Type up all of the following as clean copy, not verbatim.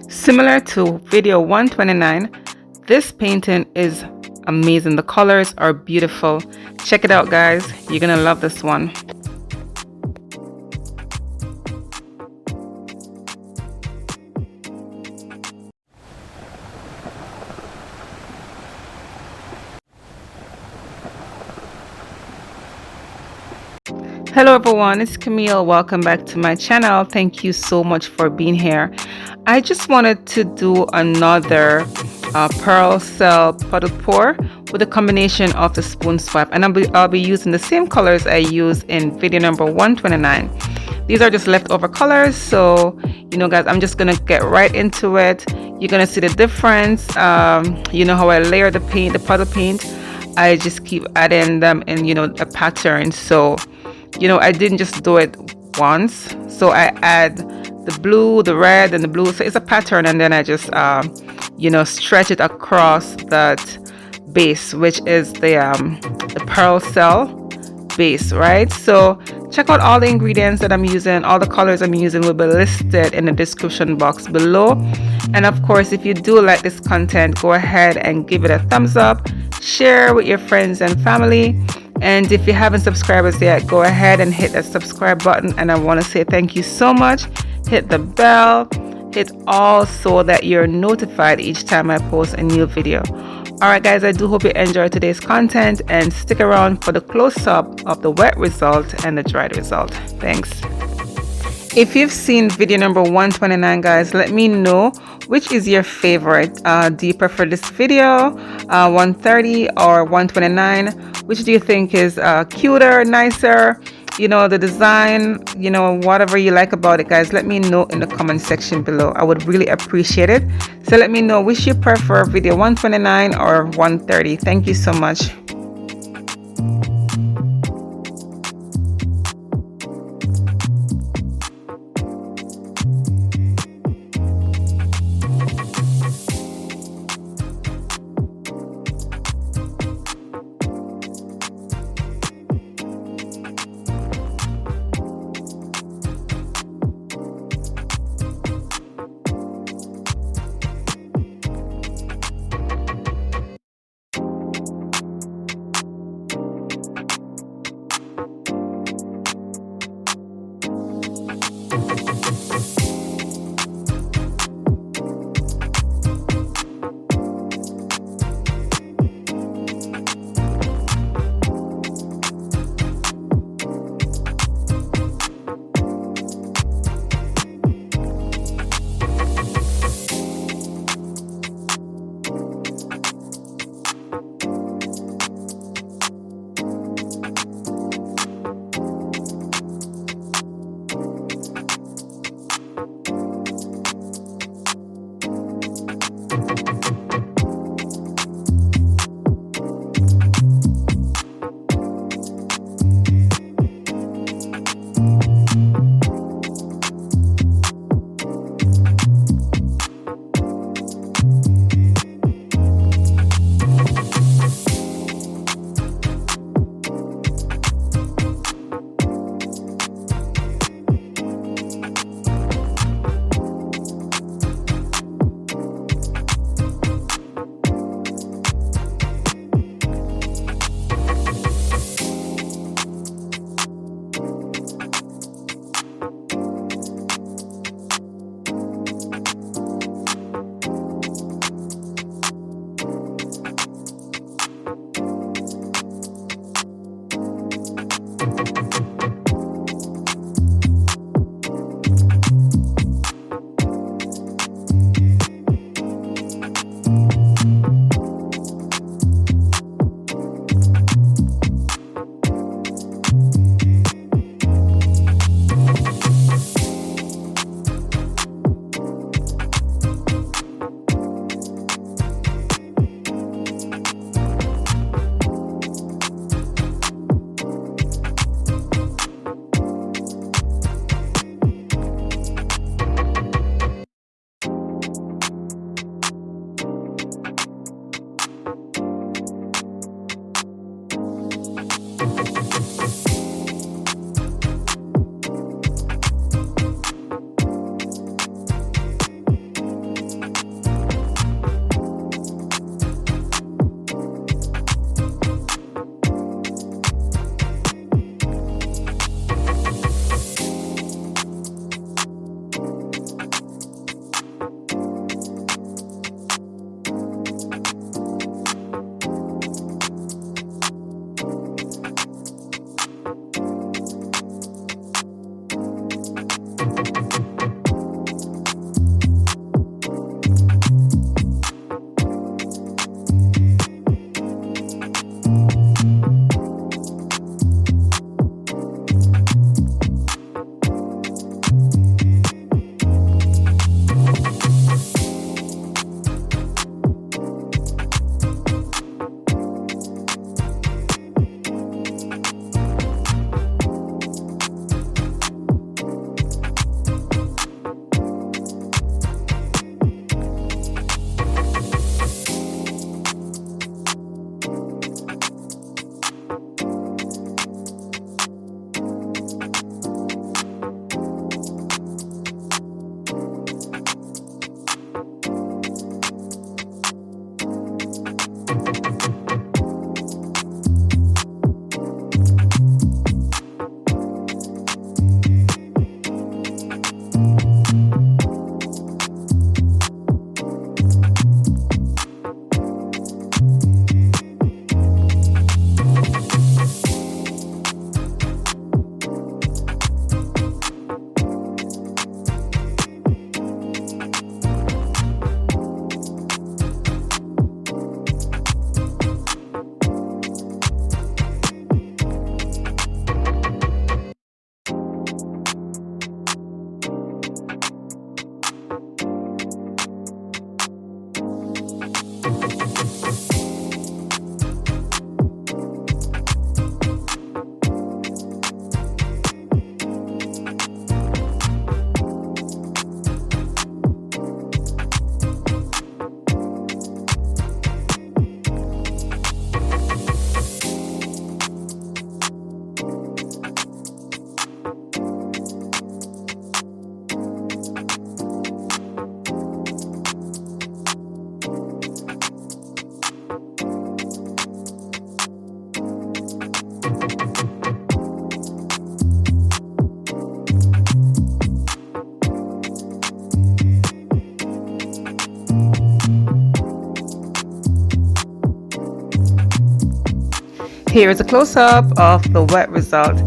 Similar to video 129, this painting is amazing. The colors are beautiful. Check it out, guys. You're gonna love this one. Hello everyone, it's Camille. Welcome back to my channel. Thank you so much for being here. I just wanted to do another pearl cell puddle pour with a combination of the spoon swap, and I'll be using the same colors I used in video number 129. These are just leftover colors, so you know guys, I'm just gonna get right into it. You're gonna see the difference. You know how I layer the paint, the puddle paint. I just keep adding them in, you know, a pattern. So you know, I didn't just do it once, so I add the blue, the red, and the blue, so it's a pattern, and then I just you know, stretch it across that base, which is the pearl cell base, right? So check out all the ingredients that I'm using. All the colors I'm using will be listed in the description box below. And of course, if you do like this content, go ahead and give it a thumbs up, share with your friends and family. And if you haven't subscribed yet, go ahead and hit that subscribe button. And I want to say thank you so much. Hit the bell, hit all so that you're notified each time I post a new video. Alright guys, I do hope you enjoyed today's content, and stick around for the close-up of the wet result and the dried result. Thanks. If you've seen video number 129, guys, let me know which is your favorite. Do you prefer this video, 130 or 129? Which do you think is cuter, nicer? You know, the design, you know, whatever you like about it, guys, let me know in the comment section below. I would really appreciate it. So let me know which you prefer, video 129 or 130. Thank you so much. Here is a close-up of the wet result.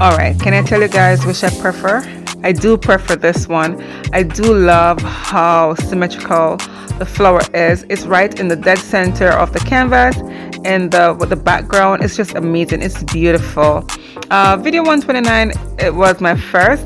All right, can I tell you guys which I prefer? I do prefer this one. I do love how symmetrical the flower is. It's right in the dead center of the canvas, and with the background, it's just amazing. It's beautiful. Video 129, it was my first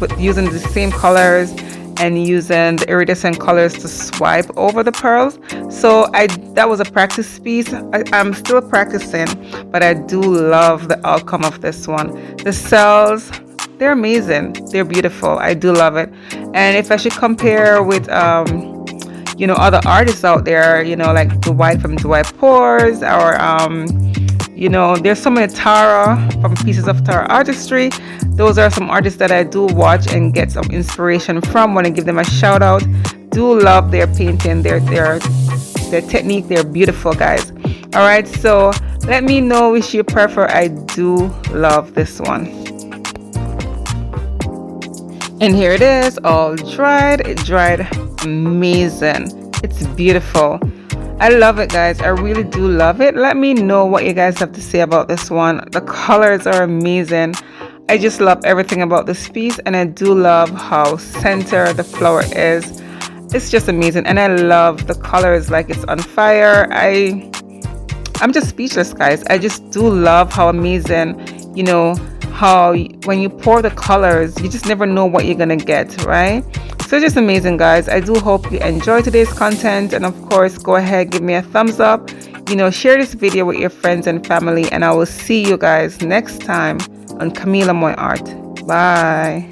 with using the same colors and using the iridescent colors to swipe over the pearls. So that was a practice piece. I'm still practicing, but I do love the outcome of this one. The cells, they're amazing. They're beautiful. I do love it. And if I should compare with other artists out there, like Dwight from Dwight Pours, or there's so many Tara from Pieces of Tara Artistry. Those are some artists that I do watch and get some inspiration from. Want to give them a shout out. Do love their painting, their technique. They're beautiful, guys. All right, so let me know which you prefer. I do love this one. And here it is, all dried. It dried amazing. It's beautiful. I love it, guys. I really do love it. Let me know what you guys have to say about this one. The colors are amazing. I just love everything about this piece, and I do love how center the flower is. It's just amazing, and I love the colors, like it's on fire. I'm just speechless, guys. I just do love how amazing, how when you pour the colors, you just never know what you're gonna get, right? So just amazing, guys. I do hope you enjoy today's content, and of course, go ahead, give me a thumbs up, share this video with your friends and family, and I will see you guys next time on Camila Moy Art. Bye.